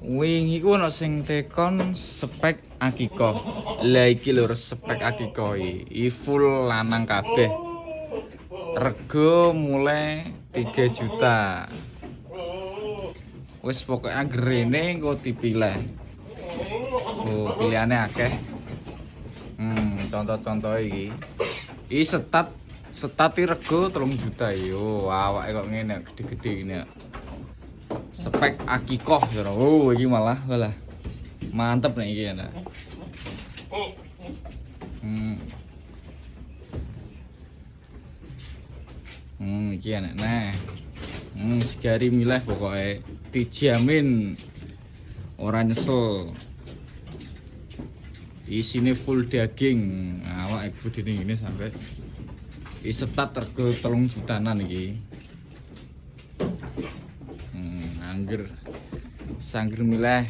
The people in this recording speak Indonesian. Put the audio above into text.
Wingi ku ono sing tekon spek Akiko. Lah iki lho spek Akiko iki full lanang kabeh. Rego mulai 3 juta. Wis pokoknya gerene engko dipilih. Oh, pilihane akeh. Contoh-contoh iki. Iki setat rego 3 juta yo. Awake kok ngene gede-gede ngene. Spek Akikoh ya. Oh, iki malah mantep nih iki ya. Iki enak nah. Segari milih pokoknya dijamin ora nyesel. Isine full daging. Nah, awak ibu dene ini sampai setat rego 3 jutaan iki. Sangger milih